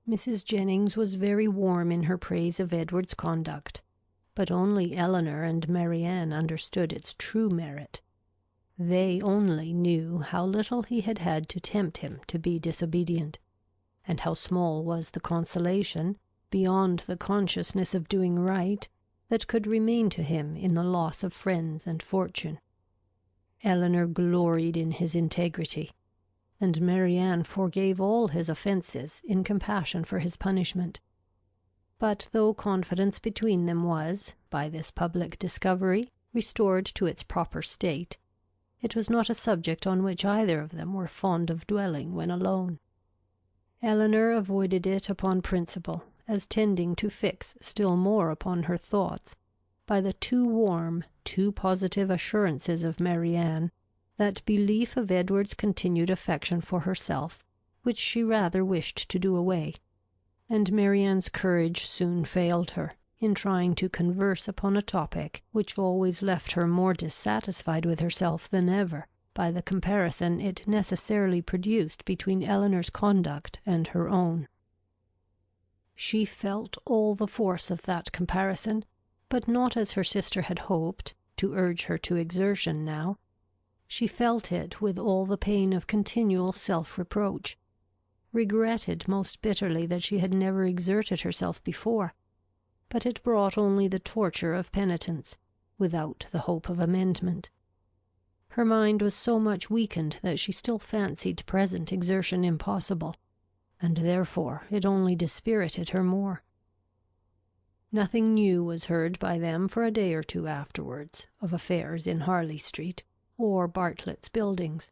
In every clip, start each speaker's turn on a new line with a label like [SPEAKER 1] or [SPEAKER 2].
[SPEAKER 1] Mrs. Jennings was very warm in her praise of Edward's conduct, but only Eleanor and Marianne understood its true merit. They only knew how little he had had to tempt him to be disobedient, and how small was the consolation, beyond the consciousness of doing right, that could remain to him in the loss of friends and fortune. Eleanor gloried in his integrity, and Marianne forgave all his offences in compassion for his punishment. But though confidence between them was, by this public discovery, restored to its proper state, it was not a subject on which either of them were fond of dwelling when alone. Eleanor avoided it upon principle, as tending to fix still more upon her thoughts, by the too warm, too positive assurances of Marianne, that belief of Edward's continued affection for herself, which she rather wished to do away, and Marianne's courage soon failed her, in trying to converse upon a topic which always left her more dissatisfied with herself than ever, by the comparison it necessarily produced between Eleanor's conduct and her own. She felt all the force of that comparison, but not as her sister had hoped, to urge her to exertion now. She felt it with all the pain of continual self-reproach, regretted most bitterly that she had never exerted herself before, but it brought only the torture of penitence, without the hope of amendment. Her mind was so much weakened that she still fancied present exertion impossible, and therefore it only dispirited her more. Nothing new was heard by them for a day or two afterwards of affairs in Harley Street or Bartlett's Buildings.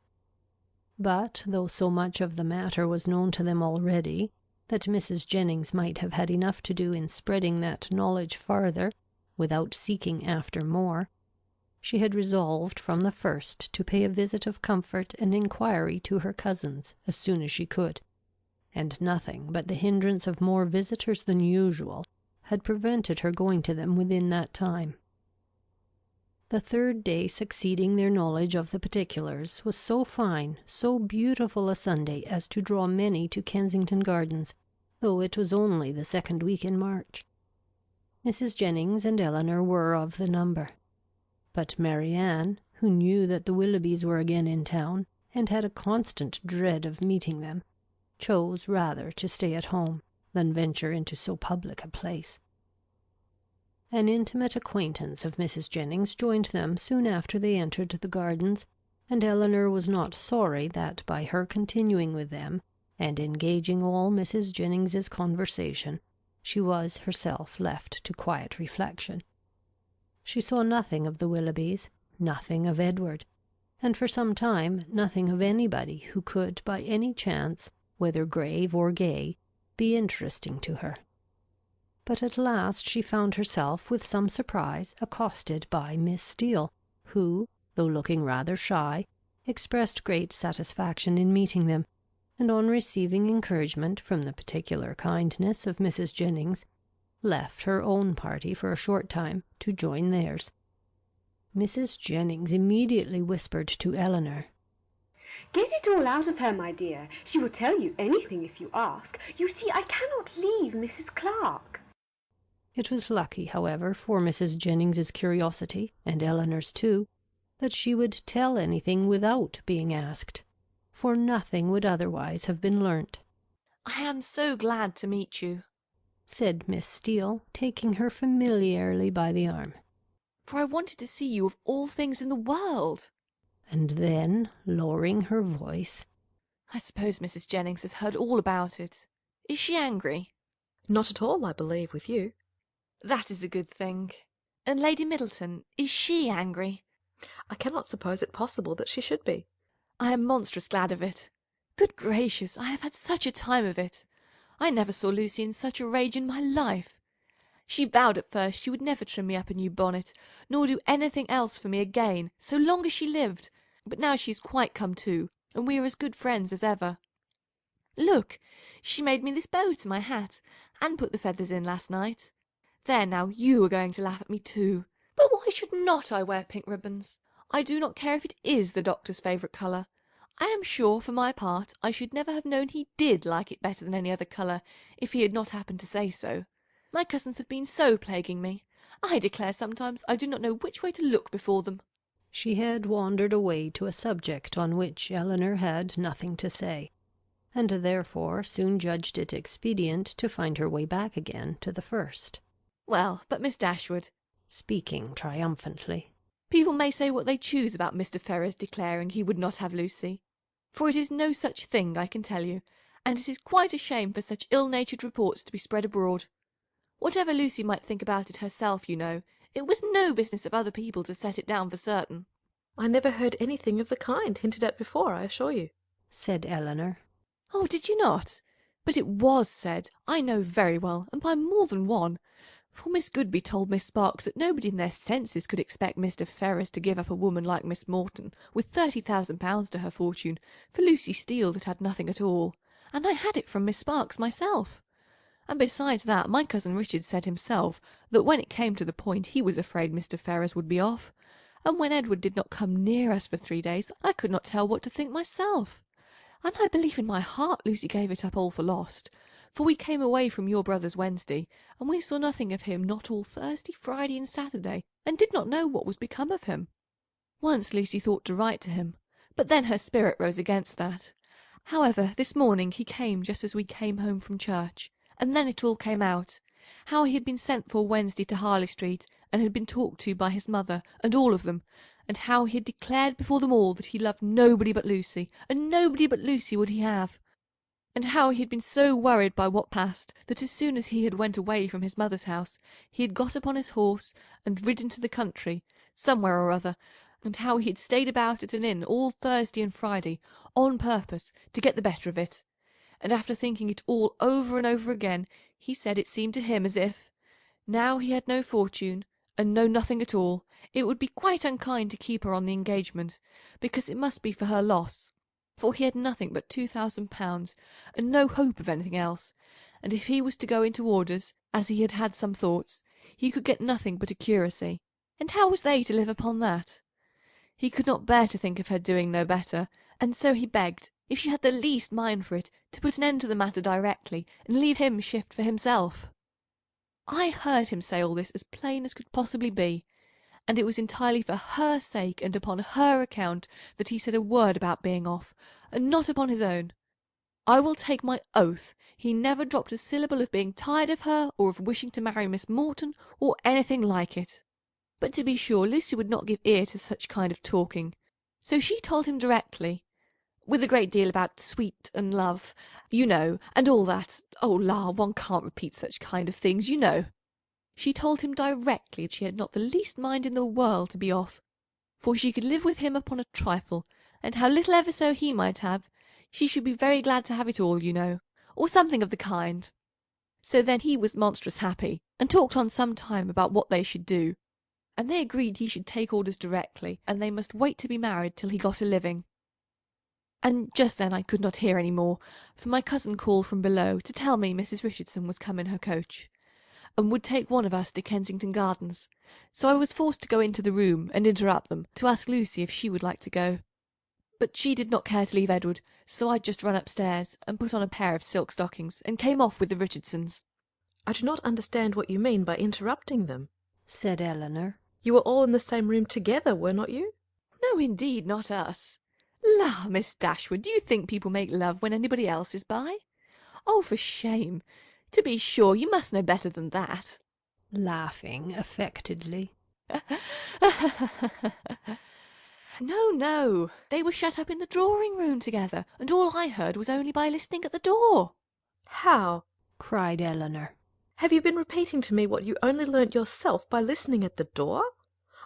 [SPEAKER 1] But though so much of the matter was known to them already, that Mrs. Jennings might have had enough to do in spreading that knowledge farther, without seeking after more, she had resolved from the first to pay a visit of comfort and inquiry to her cousins as soon as she could, and nothing but the hindrance of more visitors than usual had prevented her going to them within that time. The third day succeeding their knowledge of the particulars was so fine, so beautiful a Sunday as to draw many to Kensington Gardens, though it was only the second week in March. Mrs. Jennings and Eleanor were of the number, but Marianne, who knew that the Willoughbys were again in town, and had a constant dread of meeting them, chose rather to stay at home than venture into so public a place. An intimate acquaintance of Mrs. Jennings joined them soon after they entered the gardens, and Eleanor was not sorry that by her continuing with them, and engaging all Mrs. Jennings's conversation, she was herself left to quiet reflection. She saw nothing of the Willoughbys, nothing of Edward, and for some time nothing of anybody who could by any chance, whether grave or gay, be interesting to her. But at last she found herself with some surprise accosted by Miss Steele, who, though looking rather shy, expressed great satisfaction in meeting them, and on receiving encouragement from the particular kindness of Mrs. Jennings, left her own party for a short time to join theirs. Mrs. Jennings immediately whispered to Eleanor,
[SPEAKER 2] "Get it all out of her, my dear. She will tell you anything if you ask. You see, I cannot leave Mrs. Clark."
[SPEAKER 1] It was lucky, however, for Mrs. Jennings's curiosity, and Eleanor's too, that she would tell anything without being asked, for nothing would otherwise have been learnt.
[SPEAKER 3] "I am so glad to meet you,"
[SPEAKER 1] said Miss Steele, taking her familiarly by the arm.
[SPEAKER 3] "For I wanted to see you of all things in the world."
[SPEAKER 1] And then, lowering her voice,
[SPEAKER 3] "I suppose Mrs. Jennings has heard all about it. Is she angry?"
[SPEAKER 4] "Not at all, I believe, with you."
[SPEAKER 3] "That is a good thing. And Lady Middleton, is she angry?"
[SPEAKER 4] "I cannot suppose it possible that she should be."
[SPEAKER 3] "I am monstrous glad of it. Good gracious, I have had such a time of it. I never saw Lucy in such a rage in my life. She vowed at first she would never trim me up a new bonnet, nor do anything else for me again, so long as she lived, but now she is quite come to, and we are as good friends as ever. Look, she made me this bow to my hat, and put the feathers in last night. There now, you are going to laugh at me too. But why should not I wear pink ribbons? I do not care if it is the doctor's favourite colour. I am sure, for my part, I should never have known he did like it better than any other colour, if he had not happened to say so. My cousins have been so plaguing me. I declare sometimes I do not know which way to look before them."
[SPEAKER 1] She had wandered away to a subject on which Eleanor had nothing to say, and therefore soon judged it expedient to find her way back again to the first.
[SPEAKER 3] "Well, but Miss Dashwood,"
[SPEAKER 1] speaking triumphantly,
[SPEAKER 3] "people may say what they choose about Mr. Ferrars declaring he would not have Lucy, for it is no such thing, I can tell you, and it is quite a shame for such ill-natured reports to be spread abroad. Whatever Lucy might think about it herself, you know, it was no business of other people to set it down for certain."
[SPEAKER 4] I never heard anything of the kind hinted at before, I assure you.
[SPEAKER 1] said Eleanor.
[SPEAKER 3] "Oh, did you not? But it was said, I know very well, and by more than one. For Miss Goodby told Miss Sparks that nobody in their senses could expect Mr. Ferrars to give up a woman like Miss Morton, with £30,000 to her fortune, for Lucy Steele that had nothing at all, and I had it from Miss Sparks myself. And besides that, my cousin Richard said himself that when it came to the point he was afraid Mr. Ferrars would be off, and when Edward did not come near us for 3 days I could not tell what to think myself. And I believe in my heart Lucy gave it up all for lost, for we came away from your brother's Wednesday, and we saw nothing of him not all Thursday, Friday, and Saturday, and did not know what was become of him. Once Lucy thought to write to him, but then her spirit rose against that. However, this morning he came just as we came home from church, and then it all came out, how he had been sent for Wednesday to Harley Street, and had been talked to by his mother, and all of them, and how he had declared before them all that he loved nobody but Lucy, and nobody but Lucy would he have, and how he had been so worried by what passed that as soon as he had went away from his mother's house he had got upon his horse and ridden to the country, somewhere or other, and how he had stayed about at an inn all Thursday and Friday, on purpose to get the better of it. And after thinking it all over and over again, he said it seemed to him as if, now he had no fortune, and no nothing at all, it would be quite unkind to keep her on the engagement, because it must be for her loss, for he had nothing but £2,000, and no hope of anything else, and if he was to go into orders, as he had had some thoughts, he could get nothing but a curacy, and how was they to live upon that? He could not bear to think of her doing no better, and so he begged, if she had the least mind for it, to put an end to the matter directly, and leave him shift for himself. I heard him say all this as plain as could possibly be, and it was entirely for her sake and upon her account that he said a word about being off, and not upon his own. I will take my oath he never dropped a syllable of being tired of her, or of wishing to marry Miss Morton, or anything like it. But to be sure Lucy would not give ear to such kind of talking, so she told him directly, with a great deal about sweet and love, you know, and all that. Oh, la, one can't repeat such kind of things, you know. She told him directly that she had not the least mind in the world to be off, for she could live with him upon a trifle, and how little ever so he might have, she should be very glad to have it all, you know, or something of the kind. So then he was monstrous happy, and talked on some time about what they should do, and they agreed he should take orders directly, and they must wait to be married till he got a living. And just then I could not hear any more, for my cousin called from below to tell me Mrs. Richardson was come in her coach, and would take one of us to Kensington Gardens, so I was forced to go into the room and interrupt them, to ask Lucy if she would like to go. But she did not care to leave Edward, so I just run upstairs, and put on a pair of silk stockings, and came off with the Richardsons.
[SPEAKER 4] I do not understand what you mean by interrupting them,
[SPEAKER 1] said Eleanor.
[SPEAKER 4] You were all in the same room together, were not you?
[SPEAKER 3] No, indeed, not us. La, Miss Dashwood, do you think people make love when anybody else is by? Oh, for shame! To be sure, you must know better than that.
[SPEAKER 1] Laughing affectedly.
[SPEAKER 3] No, no, they were shut up in the drawing-room together, and all I heard was only by listening at the door.
[SPEAKER 4] How?
[SPEAKER 1] cried Eleanor.
[SPEAKER 4] Have you been repeating to me what you only learnt yourself by listening at the door?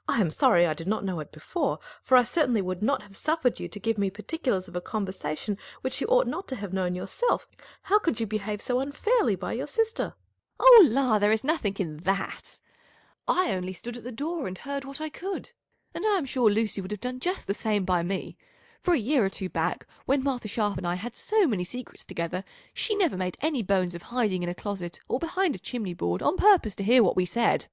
[SPEAKER 4] I am sorry I did not know it before, for I certainly would not have suffered you to give me particulars of a conversation which you ought not to have known yourself. How could you behave so unfairly by your sister?
[SPEAKER 3] Oh, la, there is nothing in that. I only stood at the door and heard what I could, and I am sure Lucy would have done just the same by me. For a year or two back, when Martha Sharp and I had so many secrets together, she never made any bones of hiding in a closet or behind a chimney-board on purpose to hear what we said.